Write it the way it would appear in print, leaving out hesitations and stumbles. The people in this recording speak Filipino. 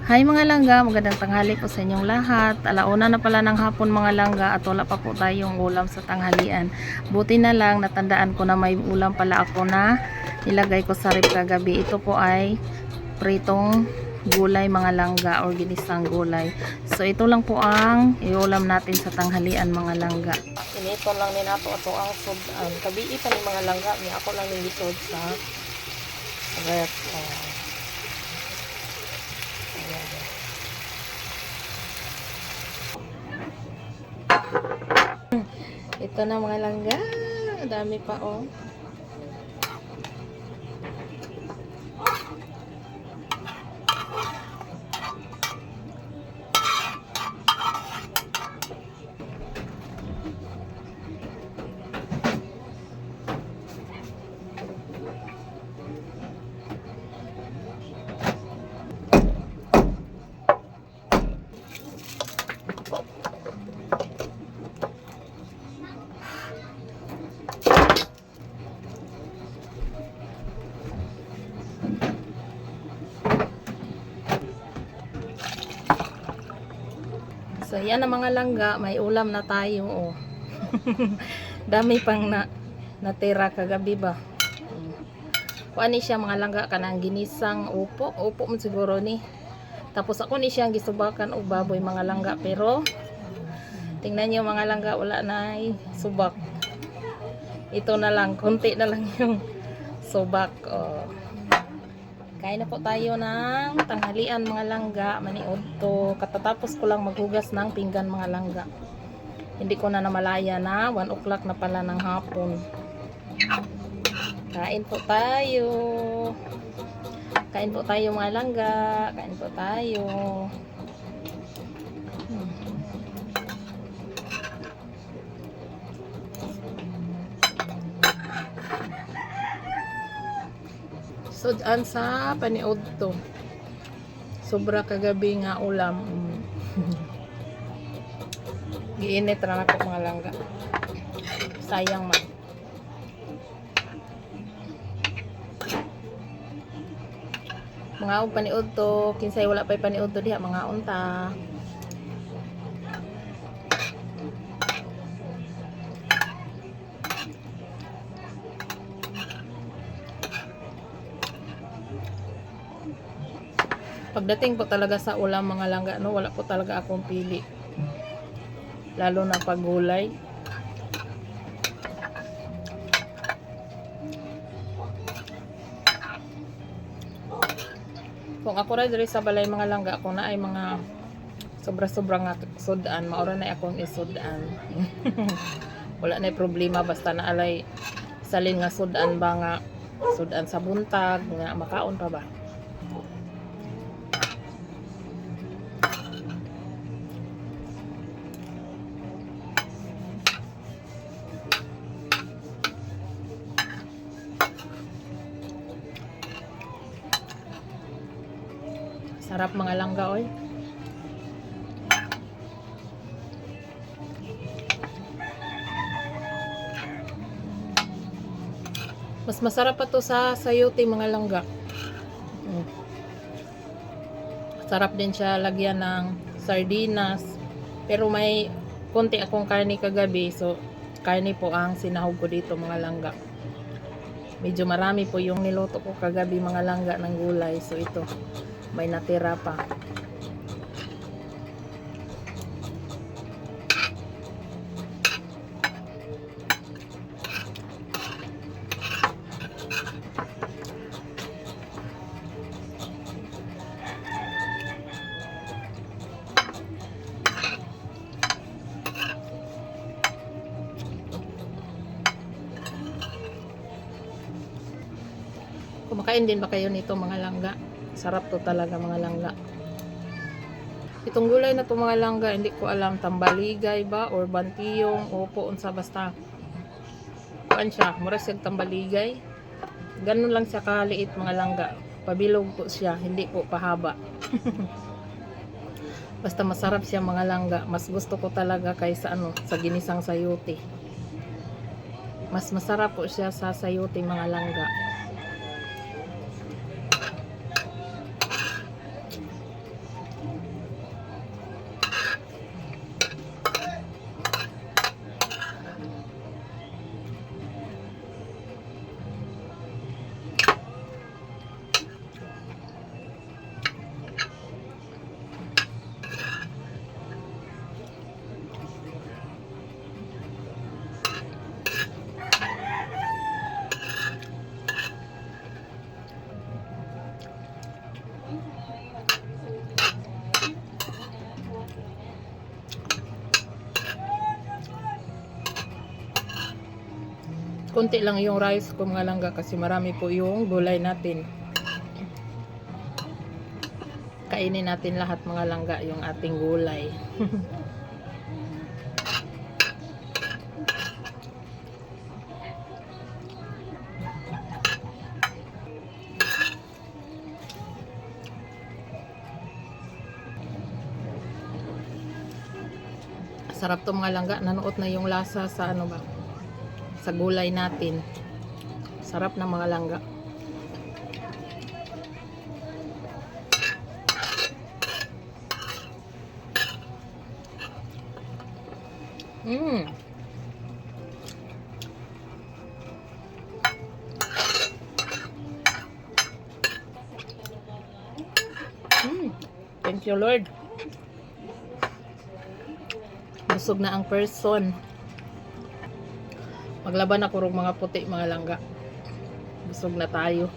Hi mga langga, magandang tanghali po sa inyong lahat. Alauna na pala ng hapon mga langga at wala pa po tayong ulam sa tanghalian. Buti na lang natandaan ko na may ulam pala ako na nilagay ko sa ref kagabi. Ito po ay pritong gulay mga langga or ginisang gulay. So ito lang po ang iulam natin sa tanghalian mga langga. Inito lang ni nato ato ang sudan. Kabii pa ni mga langga, ni ako lang nilisod sa ref. Ito na mga langga. Dami pa oh. So yan ang mga langga, may ulam na tayo oh. Dami pang natira kagabi ba. Kuan ni siya mga langga kanang ginisang upo mo siguro ni. Tapos ako ni siya gisubakan og baboy mga langga, pero tingnan niyo mga langga, wala na ay subak. Ito na lang, konti na lang yung subak oh. Kain na po tayo ng tanghalian mga langga, maniod to. Katatapos ko lang maghugas ng pinggan mga langga. Hindi ko na namalaya na 1 o'clock na pala ng hapon. Kain po tayo. Kain po tayo mga langga. Kain po tayo. Sudan sa paniod to. Sobra kagabi nga ulam. Giinit ra nako mga langga. Sayang man. Mga og paniod to, kinsay wala pay paniod to diha mga unta. Pagdating po talaga sa ulam mga langga, no, wala po talaga akong pili. Lalo na pag gulay. Kung ako rin sa balay mga langga, kung na ay mga sobra-sobra nga sudan, maura na akong isudan. Wala na problema, basta na alay salin nga sudan ba nga, sudan sa buntag, nga makaon pa ba. Sarap mga langga oy. Mas masarap pa to sa sayote mga langga. Sarap din siya lagyan ng sardinas. Pero may konti akong karne kagabi, so karne po ang sinahog ko dito mga langga. Medyo marami po yung niluto ko kagabi mga langga ng gulay, so ito may natira pa. Kumakain din ba kayo nito mga langga? Sarap to talaga mga langga. Itong gulay na to mga langga, hindi ko alam tambaligay ba or bantiyong o po unsa basta. Kuan siya, mura siya tambaligay. Ganun lang siya kaliit mga langga. Pabilog po siya, hindi po pahaba. Basta masarap siya mga langga. Mas gusto ko talaga kaysa sa ginisang sayote. Mas masarap po siya sa sayote mga langga. Konti lang yung rice ko mga langga kasi marami po yung gulay natin. Kainin natin lahat mga langga yung ating gulay. Sarap to mga langga. Nanuot na yung lasa sa ano ba? Sa gulay natin. Sarap na mga langga. Mm. Thank you, Lord. Busog na ang person. Maglaban ako ng mga puti, mga langga. Busog na tayo.